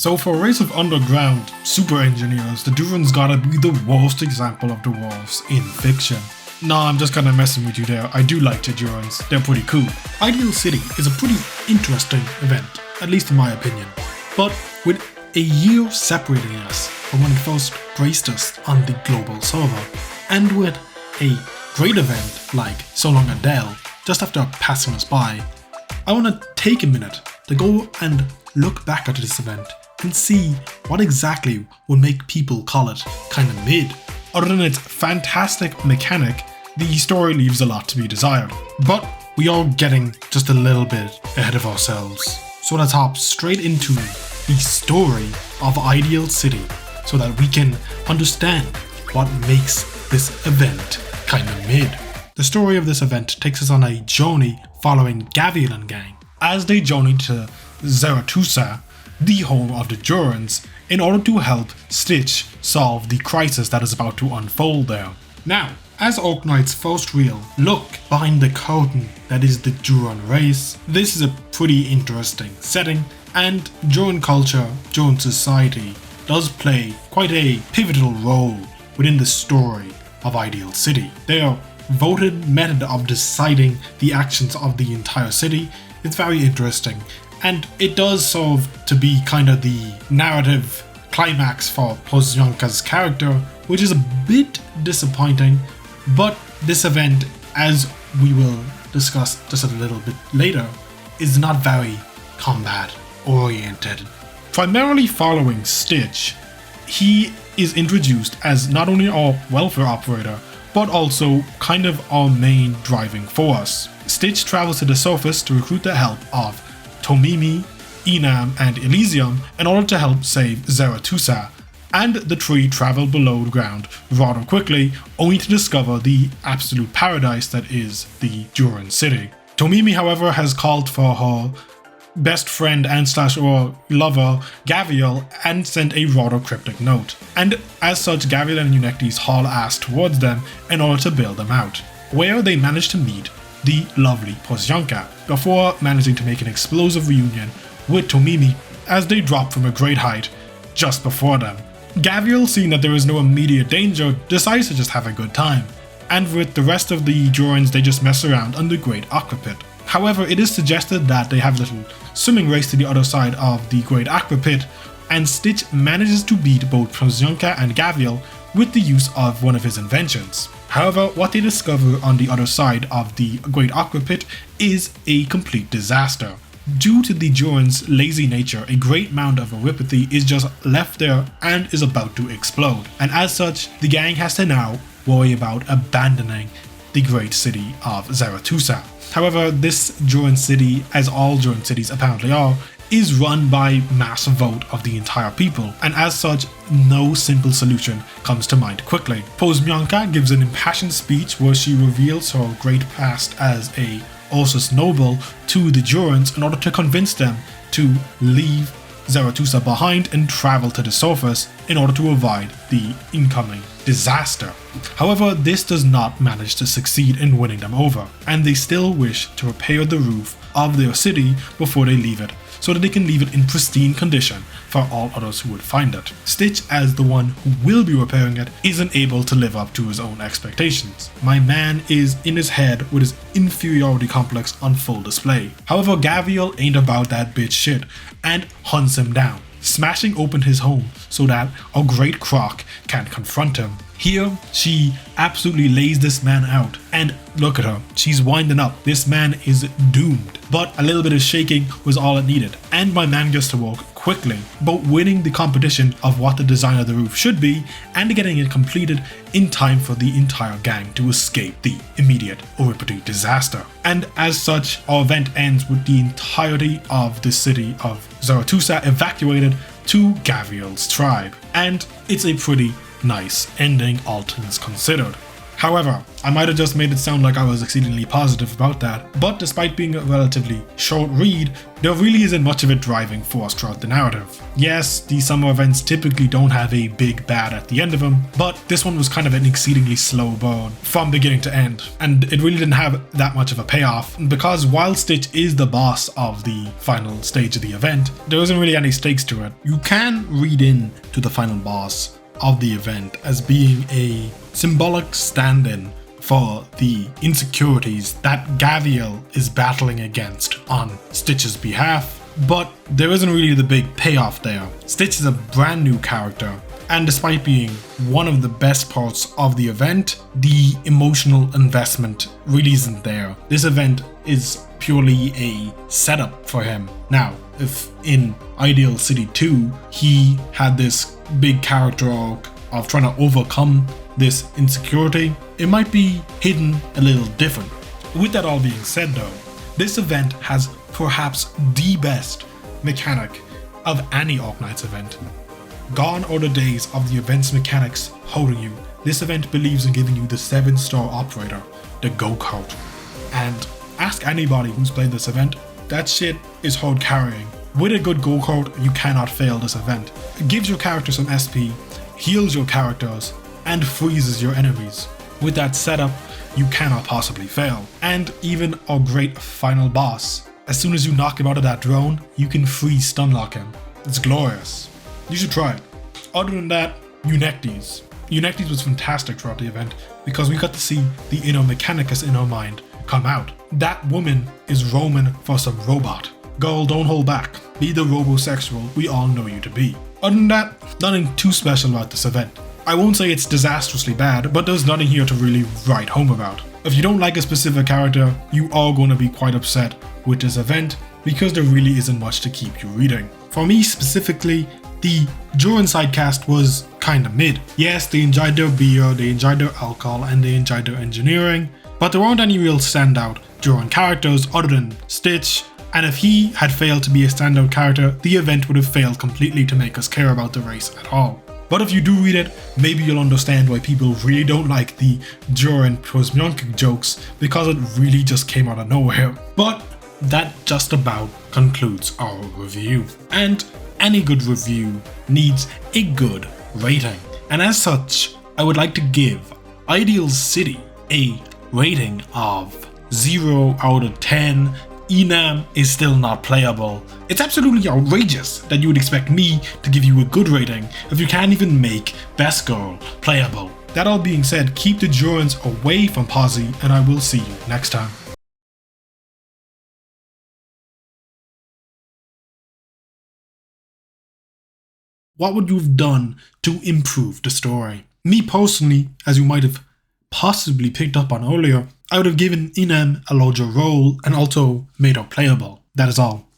So for a race of underground super engineers, the Durans gotta be the worst example of dwarves in fiction. Nah, I'm just kinda messing with you there. I do like the Durans, they're pretty cool. Ideal City is a pretty interesting event, at least in my opinion. But with a year separating us from when it first graced us on the global server, and with a great event like So Long Adele just after passing us by, I wanna take a minute to go and look back at this event and see what exactly would make people call it kinda mid. Other than its fantastic mechanic, the story leaves a lot to be desired. But we are getting just a little bit ahead of ourselves. So let's hop straight into the story of Ideal City so that we can understand what makes this event kinda mid. The story of this event takes us on a journey following Gaviel and gang as they journey to Zarathustra, the home of the Durans, in order to help Stitch solve the crisis that is about to unfold there. Now, as Arknights' first real look behind the curtain that is the Duran race, this is a pretty interesting setting, and Duran culture, Duran society does play quite a pivotal role within the story of Ideal City. Their voted method of deciding the actions of the entire city is very interesting, and it does serve to be kind of the narrative climax for Pozyanka's character, which is a bit disappointing, but this event, as we will discuss just a little bit later, is not very combat oriented. Primarily following Stitch, he is introduced as not only our welfare operator, but also kind of our main driving force. Stitch travels to the surface to recruit the help of Tomimi, Enam, and Elysium in order to help save Zarathustra, and the three travel below the ground rather quickly, only to discover the absolute paradise that is the Duran city. Tomimi, however, has called for her best friend and or lover Gaviel and sent a rather cryptic note, and as such Gaviel and Eunectes haul ass towards them in order to bail them out, where they manage to meet the lovely Pozyanka, before managing to make an explosive reunion with Tomimi as they drop from a great height just before them. Gaviel, seeing that there is no immediate danger, decides to just have a good time, and with the rest of the Durans they just mess around on the Great Aqua Pit. However, it is suggested that they have a little swimming race to the other side of the Great Aqua Pit, and Stitch manages to beat both Pozyanka and Gaviel with the use of one of his inventions. However, what they discover on the other side of the Great Aqua Pit is a complete disaster. Due to the Duran's lazy nature, a great mound of Aripathy is just left there and is about to explode, and as such, the gang has to now worry about abandoning the great city of Zarathustra. However, this Duran city, as all Duran cities apparently are, is run by mass vote of the entire people, and as such, no simple solution comes to mind quickly. Pozyanka gives an impassioned speech where she reveals her great past as a Ursus noble to the Durans in order to convince them to leave Zarathustra behind and travel to the surface in order to avoid the incoming disaster. However, this does not manage to succeed in winning them over, and they still wish to repair the roof of their city before they leave it, so that they can leave it in pristine condition for all others who would find it. Stitch, as the one who will be repairing it, isn't able to live up to his own expectations. My man is in his head with his inferiority complex on full display. However, Gaviel ain't about that bitch shit and hunts him down, smashing open his home so that our great croc can't confront him. Here, she absolutely lays this man out, and look at her, she's winding up. This man is doomed, but a little bit of shaking was all it needed, and my man gets to work quickly, both winning the competition of what the design of the roof should be, and getting it completed in time for the entire gang to escape the immediate Aripathy disaster. And as such, our event ends with the entirety of the city of Zarathustra evacuated to Gaviel's tribe, and it's a pretty nice ending, all things considered. However, I might have just made it sound like I was exceedingly positive about that, but despite being a relatively short read, there really isn't much of a driving force throughout the narrative. Yes, these summer events typically don't have a big bad at the end of them, but this one was kind of an exceedingly slow burn from beginning to end, and it really didn't have that much of a payoff, because while Stitch is the boss of the final stage of the event, there isn't really any stakes to it. You can read in to the final boss of the event as being a symbolic stand-in for the insecurities that Gaviel is battling against on Stitch's behalf, but there isn't really the big payoff there. Stitch is a brand new character, and despite being one of the best parts of the event, the emotional investment really isn't there. This event is purely a setup for him. Now, if in Ideal City 2 he had this big character arc of trying to overcome this insecurity, it might be hidden a little different. With that all being said though, this event has perhaps the best mechanic of any Arknights event. Gone are the days of the event's mechanics holding you. This event believes in giving you the 7-star operator, the go-kart. And ask anybody who's played this event, that shit is hard carrying. With a good go-kart, you cannot fail this event. It gives your character some SP, heals your characters, and freezes your enemies. With that setup, you cannot possibly fail. And even our great final boss, as soon as you knock him out of that drone, you can freeze stun lock him. It's glorious. You should try it. Other than that, Eunectes. Eunectes was fantastic throughout the event because we got to see the inner mechanicus in our mind come out. That woman is roaming for some robot. Girl, don't hold back. Be the robosexual we all know you to be. Other than that, nothing too special about this event. I won't say it's disastrously bad, but there's nothing here to really write home about. If you don't like a specific character, you are going to be quite upset with this event because there really isn't much to keep you reading. For me specifically, the Duran sidecast was kinda mid. Yes, they enjoyed their beer, they enjoyed their alcohol, and they enjoyed their engineering, but there weren't any real standout Duran characters other than Stitch, and if he had failed to be a standout character, the event would have failed completely to make us care about the race at all. But if you do read it, maybe you'll understand why people really don't like the Duran Prosmyonkic jokes, because it really just came out of nowhere. But that just about concludes our review. And any good review needs a good rating. And as such, I would like to give Ideal City a rating of 0 out of 10. Enam is still not playable. It's absolutely outrageous that you would expect me to give you a good rating if you can't even make Best Girl playable. That all being said, keep the Durans away from Posy, and I will see you next time. What would you have done to improve the story? Me personally, as you might have possibly picked up on earlier, I would have given Enam a larger role and also made her playable. That is all.